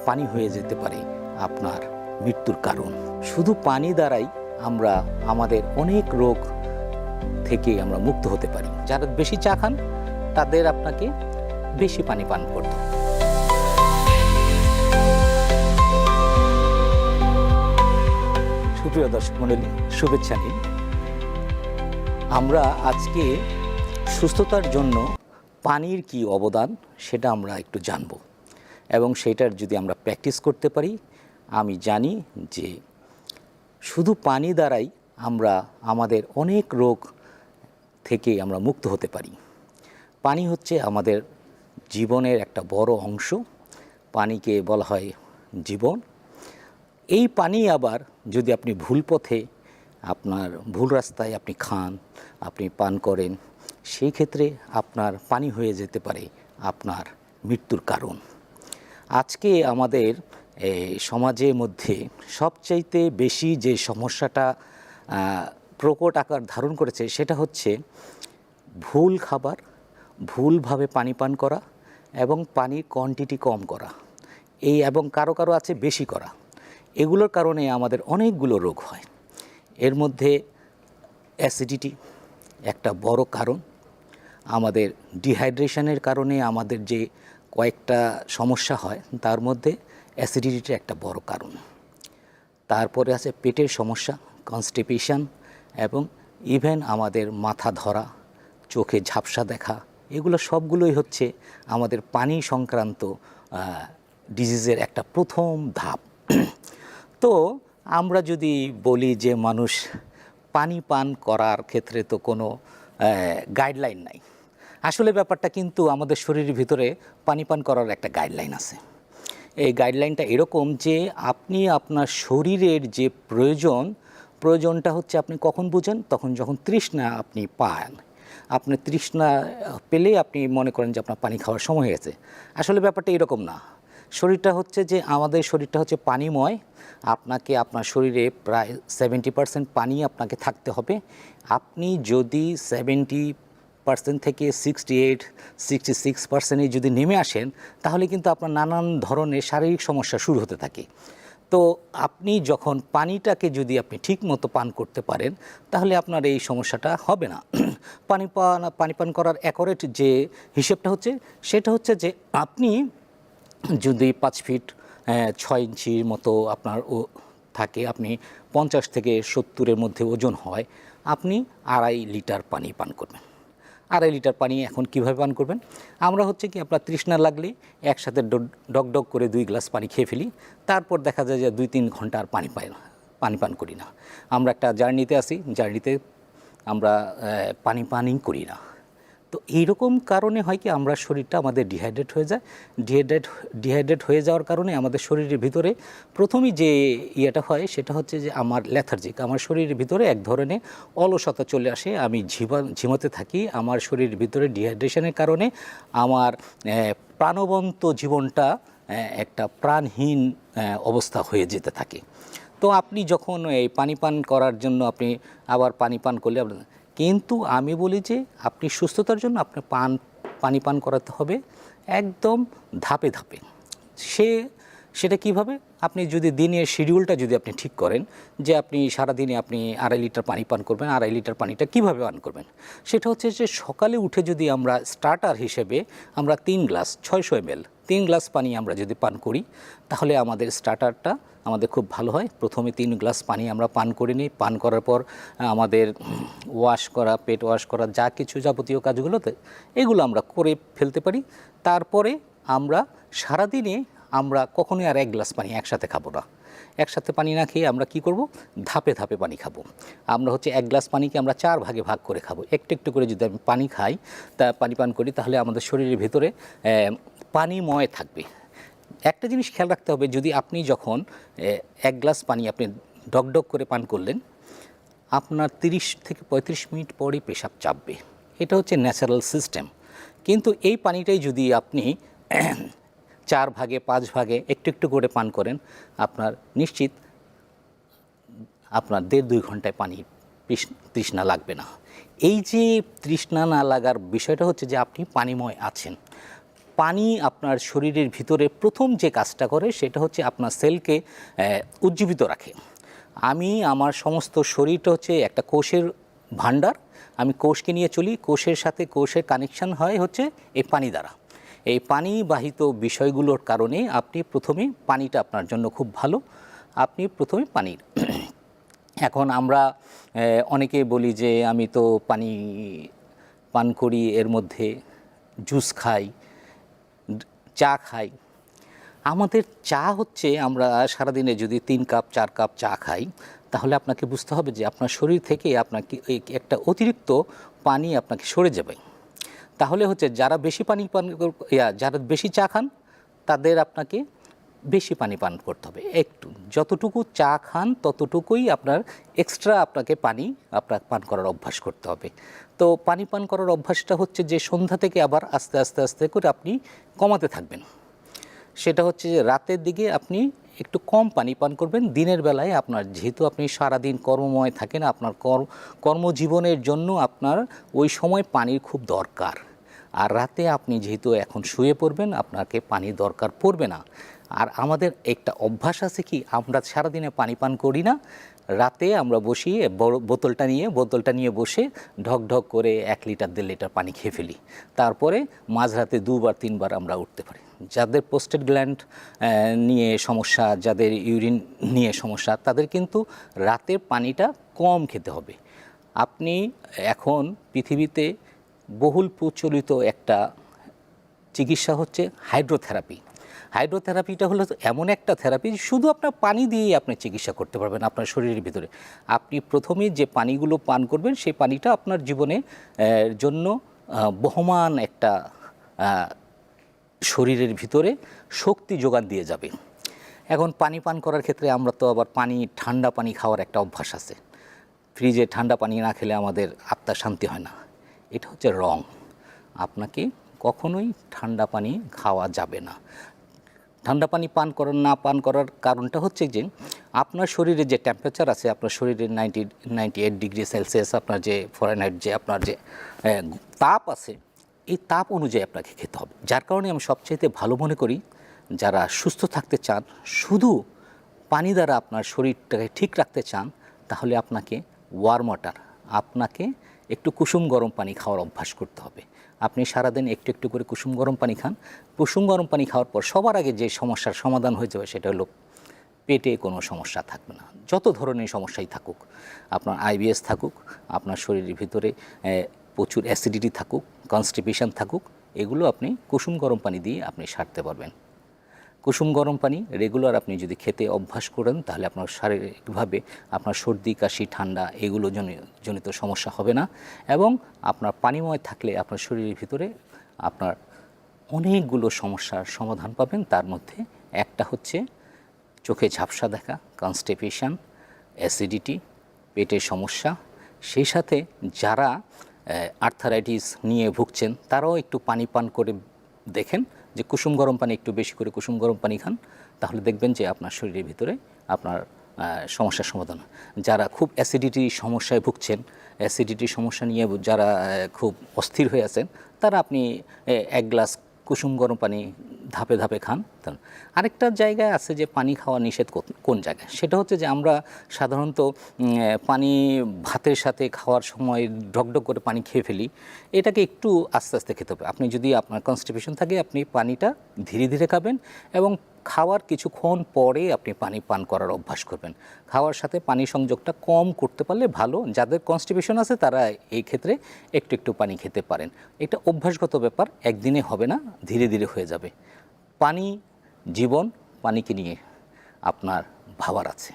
পানি হয়ে যেতে পারে আপনার মৃত্যুর কারণ। শুধু পানি দ্বারাই আমরা আমাদের অনেক রোগ থেকে আমরা মুক্ত হতে পারি। যারা বেশি চা খান তাদের আপনাকে বেশি পানি পান করতে হবে। সুপ্রিয় দর্শক মণ্ডলী, শুভেচ্ছা নিন। আমরা আজকে সুস্থতার জন্য পানির কি অবদান সেটা আমরা একটু জানব, এবং সেটার যদি আমরা প্র্যাকটিস করতে পারি, আমি জানি যে শুধু পানি দ্বারাই আমরা আমাদের অনেক রোগ থেকে আমরা মুক্ত হতে পারি। পানি হচ্ছে আমাদের জীবনের একটা বড় অংশ। পানিকে বলা হয় জীবন। এই পানি আবার যদি আপনি ভুল পথে, আপনার ভুল রাস্তায় আপনি খান, আপনি পান করেন, সেই ক্ষেত্রে আপনার পানি হয়ে যেতে পারে আপনার মৃত্যুর কারণ। আজকে আমাদের সমাজের মধ্যে সবচাইতে বেশি যে সমস্যাটা প্রকট আকার ধারণ করেছে সেটা হচ্ছে ভুল খাবার, ভুলভাবে পানি পান করা এবং পানির কোয়ান্টিটি কম করা, এবং কারো কারো আছে বেশি করা। এগুলোর কারণে আমাদের অনেকগুলো রোগ হয়। এর মধ্যে অ্যাসিডিটি একটা বড় কারণ। আমাদের ডিহাইড্রেশনের কারণে আমাদের যে কয়েকটা সমস্যা হয় তার মধ্যে অ্যাসিডিটিটা একটা বড় কারণ। তারপরে আছে পেটের সমস্যা, কনস্টিপেশন, এবং ইভেন আমাদের মাথা ধরা, চোখে ঝাপসা দেখা, এগুলো সবগুলোই হচ্ছে আমাদের পানি সংক্রান্ত ডিজিজের একটা প্রথম ধাপ। তো আমরা যদি বলি যে মানুষ পানি পান করার ক্ষেত্রে তো কোনো গাইডলাইন নাই, আসলে ব্যাপারটা কিন্তু আমাদের শরীরের ভিতরে পানি পান করার একটা গাইডলাইন আছে। এই গাইডলাইনটা এরকম যে আপনি আপনার শরীরের যে প্রয়োজনটা হচ্ছে আপনি কখন বুঝেন, তখন যখন তৃষ্ণা আপনি পান। আপনি তৃষ্ণা পেলে আপনি মনে করেন যে আপনার পানি খাওয়ার সময় হয়ে গেছে। আসলে ব্যাপারটা এরকম না। শরীরটা হচ্ছে যে আমাদের শরীরটা হচ্ছে পানিময়। আপনাকে আপনার শরীরে প্রায় 70% পানি আপনাকে থাকতে হবে। আপনি যদি 70% থেকে 68-66% যদি নেমে আসেন, তাহলে কিন্তু আপনার নানান ধরনের শারীরিক সমস্যা শুরু হতে থাকে। তো আপনি যখন পানিটাকে যদি আপনি ঠিক মতো পান করতে পারেন, তাহলে আপনার এই সমস্যাটা হবে না। পানি পান করার অ্যাকুরেট যে হিসেবটা হচ্ছে সেটা হচ্ছে যে আপনি যদি 5 ফিট 6 ইঞ্চির মতো আপনার থাকে, আপনি 50 থেকে 70-এর মধ্যে ওজন হয়, আপনি 2.5 লিটার পানি পান করবেন। 2.5 লিটার পানি এখন কিভাবে পান করবেন? আমরা হচ্ছে কি আপনার তৃষ্ণা লাগলে একসাথে ডক করে 2 গ্লাস পানি খেয়ে ফেলি, তারপর দেখা যায় যে 2-3 ঘন্টা আর পানি পান করি না। আমরা একটা জার্নিতে আসি, জার্নিতে আমরা পানি করি না। তো এইরকম কারণে হয় কি আমরা শরীরটা আমাদের ডিহাইড্রেট হয়ে যায়। ডিহাইড্রেট হয়ে যাওয়ার কারণে আমাদের শরীরের ভিতরে প্রথমেই যে ইয়েটা হয় সেটা হচ্ছে যে আমার লেথার্জিক, আমার শরীরের ভিতরে এক ধরনের অলসতা চলে আসে। আমি ঝিমাতে থাকি। আমার শরীরের ভিতরে ডিহাইড্রেশনের কারণে আমার প্রাণবন্ত জীবনটা একটা প্রাণহীন অবস্থা হয়ে যেতে থাকে। তো আপনি যখন এই পানি পান করার জন্য আপনি আবার পানি পান করলে, কিন্তু আমি বলি যে আপনি সুস্থতার জন্য আপনি পানি পান করাতে হবে একদম ধাপে ধাপে। সেটা কিভাবে? আপনি যদি দিনের শিডিউলটা যদি আপনি ঠিক করেন যে আপনি সারাদিনে আপনি 2.5 লিটার পানি পান করবেন, 2.5 লিটার পানিটা কিভাবে পান করবেন, সেটা হচ্ছে যে সকালে উঠে যদি আমরা স্টার্টার হিসেবে আমরা 3 গ্লাস 600 ml 3 গ্লাস পানি আমরা যদি পান করি, তাহলে আমাদের স্টার্টারটা আমাদের খুব ভালো হয়। প্রথমে 3 গ্লাস পানি আমরা পান করে নিই। পান করার পর আমাদের ওয়াশ করা, পেট ওয়াশ করা, যা কিছু যাবতীয় কাজগুলোতে এগুলো আমরা করে ফেলতে পারি। তারপরে আমরা সারাদিনে আমরা কখনোই আর 1 গ্লাস পানি একসাথে খাবো না। একসাথে পানি না খেয়ে আমরা কি করব? ধাপে ধাপে পানি খাবো। আমরা হচ্ছে 1 গ্লাস পানিকে আমরা 4 ভাগে ভাগ করে খাবো। একটু একটু করে যদি আমি পানি খাই, পানি পান করি, তাহলে আমাদের শরীরের ভিতরে পানিময় থাকবে। একটা জিনিস খেয়াল রাখতে হবে, যদি আপনি যখন 1 গ্লাস পানি আপনি ডক করে পান করলেন, আপনার 30 থেকে 35 মিনিট পরই পেশাব চাপবে। এটা হচ্ছে ন্যাচারাল সিস্টেম। কিন্তু এই পানিটাই যদি আপনি 4 ভাগে 5 ভাগে একটু একটু করে পান করেন, আপনার নিশ্চিত আপনার 1.5-2 ঘন্টায় পানি তৃষ্ণা লাগবে না। এই যে তৃষ্ণা না লাগার বিষয়টা হচ্ছে যে আপনি পানিময় আছেন। পানি আপনার শরীরের ভিতরে প্রথম যে কাজটা করে সেটা হচ্ছে আপনার সেলকে উজ্জীবিত রাখে। আমি আমার সমস্ত শরীরটা হচ্ছে একটা কোষের ভাণ্ডার, আমি কোষকে নিয়ে চলি, কোষের সাথে কোষের কানেকশন হয় হচ্ছে এই পানি দ্বারা। এই পানিবাহিত বিষয়গুলোর কারণে আপনি প্রথমে পানিটা আপনার জন্য খুব ভালো, আপনি প্রথমে পানির এখন আমরা অনেকে বলি যে আমি তো পানি পান করি, এর মধ্যে জুস খাই, চা খাই। আমাদের চা হচ্ছে আমরা সারাদিনে যদি 3 কাপ 4 কাপ চা খাই, তাহলে আপনাকে বুঝতে হবে যে আপনার শরীর থেকে আপনাকে একটা অতিরিক্ত পানি আপনাকে সরে যাবে। তাহলে হচ্ছে যারা বেশি পানি পান যারা বেশি চা খান তাদের আপনাকে বেশি পানি পান করতে হবে। একটু যতটুকু চা খান ততটুকুই আপনার এক্সট্রা আপনাকে পানি আপনার পান করার অভ্যাস করতে হবে। তো পানি পান করার অভ্যাসটা হচ্ছে যে সন্ধ্যা থেকে আবার আস্তে আস্তে আস্তে করে আপনি কমাতে থাকবেন। সেটা হচ্ছে যে রাতের দিকে আপনি একটু কম পানি পান করবেন। দিনের বেলায় আপনার যেহেতু আপনি সারাদিন কর্মময় থাকেন, আপনার কর্মজীবনের জন্য আপনার ওই সময় পানির খুব দরকার। আর রাতে আপনি যেহেতু এখন শুয়ে পড়বেন, আপনাকে পানি দরকার পড়বে না। আর আমাদের একটা অভ্যাস আছে কি, আমরা সারাদিনে পানি পান করি না, রাতে আমরা বসি বড় বোতলটা নিয়ে বসে ঢক ঢক করে 1 লিটার 1.5 লিটার পানি খেয়ে ফেলি। তারপরে মাঝরাতে 2বার 3বার আমরা উঠতে পারি। যাদের প্রোস্টেট গ্ল্যান্ড নিয়ে সমস্যা, যাদের ইউরিন নিয়ে সমস্যা, তাদের কিন্তু রাতের পানিটা কম খেতে হবে। আপনি এখন পৃথিবীতে বহুল প্রচলিত একটা চিকিৎসা হচ্ছে হাইড্রোথেরাপি। হাইড্রোথেরাপিটা হলো এমন একটা থেরাপি শুধু আপনার পানি দিয়েই আপনি চিকিৎসা করতে পারবেন আপনার শরীরের ভিতরে। আপনি প্রথমে যে পানিগুলো পান করবেন সেই পানিটা আপনার জীবনে জন্য বহমান একটা শরীরের ভিতরে শক্তি যোগান দিয়ে যাবে। এখন পানি পান করার ক্ষেত্রে আমরা তো আবার ঠান্ডা পানি খাওয়ার একটা অভ্যাস আছে। ফ্রিজে ঠান্ডা পানি না খেলে আমাদের আত্মার শান্তি হয় না। এটা হচ্ছে রং। আপনাকে কখনোই ঠান্ডা পানি খাওয়া যাবে না। ঠান্ডা পানি পান করার কারণটা হচ্ছে যে আপনার শরীরে যে টেম্পারেচার আছে, আপনার শরীরের 98 ডিগ্রি সেলসিয়াস আপনার যে ফরেনহাইট যে আপনার যে তাপ আছে, এই তাপ অনুযায়ী আপনাকে খেতে হবে। যার কারণে আমি সবচাইতে ভালো মনে করি যারা সুস্থ থাকতে চান, শুধু পানি দ্বারা আপনার শরীরটাকে ঠিক রাখতে চান, তাহলে আপনাকে ওয়ার্ম ওয়াটার, আপনাকে একটু কুসুম গরম পানি খাওয়ার অভ্যাস করতে হবে। আপনি সারাদিন একটু একটু করে কুসুম গরম পানি খান। কুসুম গরম পানি খাওয়ার পর সবার আগে যে সমস্যার সমাধান হয়ে যাবে সেটা হলো পেটে কোনো সমস্যা থাকবে না। যত ধরনের সমস্যাই থাকুক, আপনার আইবিএস থাকুক, আপনার শরীরের ভিতরে প্রচুর অ্যাসিডিটি থাকুক, কনস্টিপেশন থাকুক, এগুলো আপনি কুসুম গরম পানি দিয়ে আপনি সারতে পারবেন। কুসুম গরম পানি রেগুলার আপনি যদি খেতে অভ্যাস করেন, তাহলে আপনার শারীরিকভাবে আপনার সর্দি কাশি ঠান্ডা এগুলো জনিত সমস্যা হবে না। এবং আপনার পানিময় থাকলে আপনার শরীরের ভিতরে আপনার অনেকগুলো সমস্যার সমাধান পাবেন। তার মধ্যে একটা হচ্ছে চোখে ঝাপসা দেখা, কনস্টিপেশন, অ্যাসিডিটি, পেটের সমস্যা। সেই সাথে যারা আর্থারাইটিস নিয়ে ভুগছেন তারাও একটু পানি পান করে দেখেন যে কুসুম গরম পানি, একটু বেশি করে কুসুম গরম পানি খান, তাহলে দেখবেন যে আপনার শরীরের ভিতরে আপনার সমস্যার সমাধান। যারা খুব অ্যাসিডিটির সমস্যায় ভুগছেন, অ্যাসিডিটির সমস্যা নিয়ে যারা খুব অস্থির হয়ে আছেন, তারা আপনি 1 গ্লাস কুসুম গরম পানি ধাপে ধাপে খান। আরেকটা জায়গায় আছে যে পানি খাওয়া নিষেধ কোন জায়গায়, সেটা হচ্ছে যে আমরা সাধারণত পানি ভাতের সাথে খাওয়ার সময় ঢকঢক করে পানি খেয়ে ফেলি। এটাকে একটু আস্তে আস্তে খেতে হবে। আপনি যদি আপনার কনস্টিপেশন থাকে, আপনি পানিটা ধীরে ধীরে খাবেন এবং খাওয়ার কিছুক্ষণ পরে আপনি পানি পান করার অভ্যাস করবেন। খাওয়ার সাথে পানি সংযোগটা কম করতে পারলে ভালো। যাদের কনস্টিপেশন আছে তারা এই ক্ষেত্রে একটু একটু পানি খেতে পারেন। এটা অভ্যাসগত ব্যাপার, একদিনে হবে না, ধীরে ধীরে হয়ে যাবে। পানি জীবন, পানিকে নিয়ে আপনার ভাবার আছে।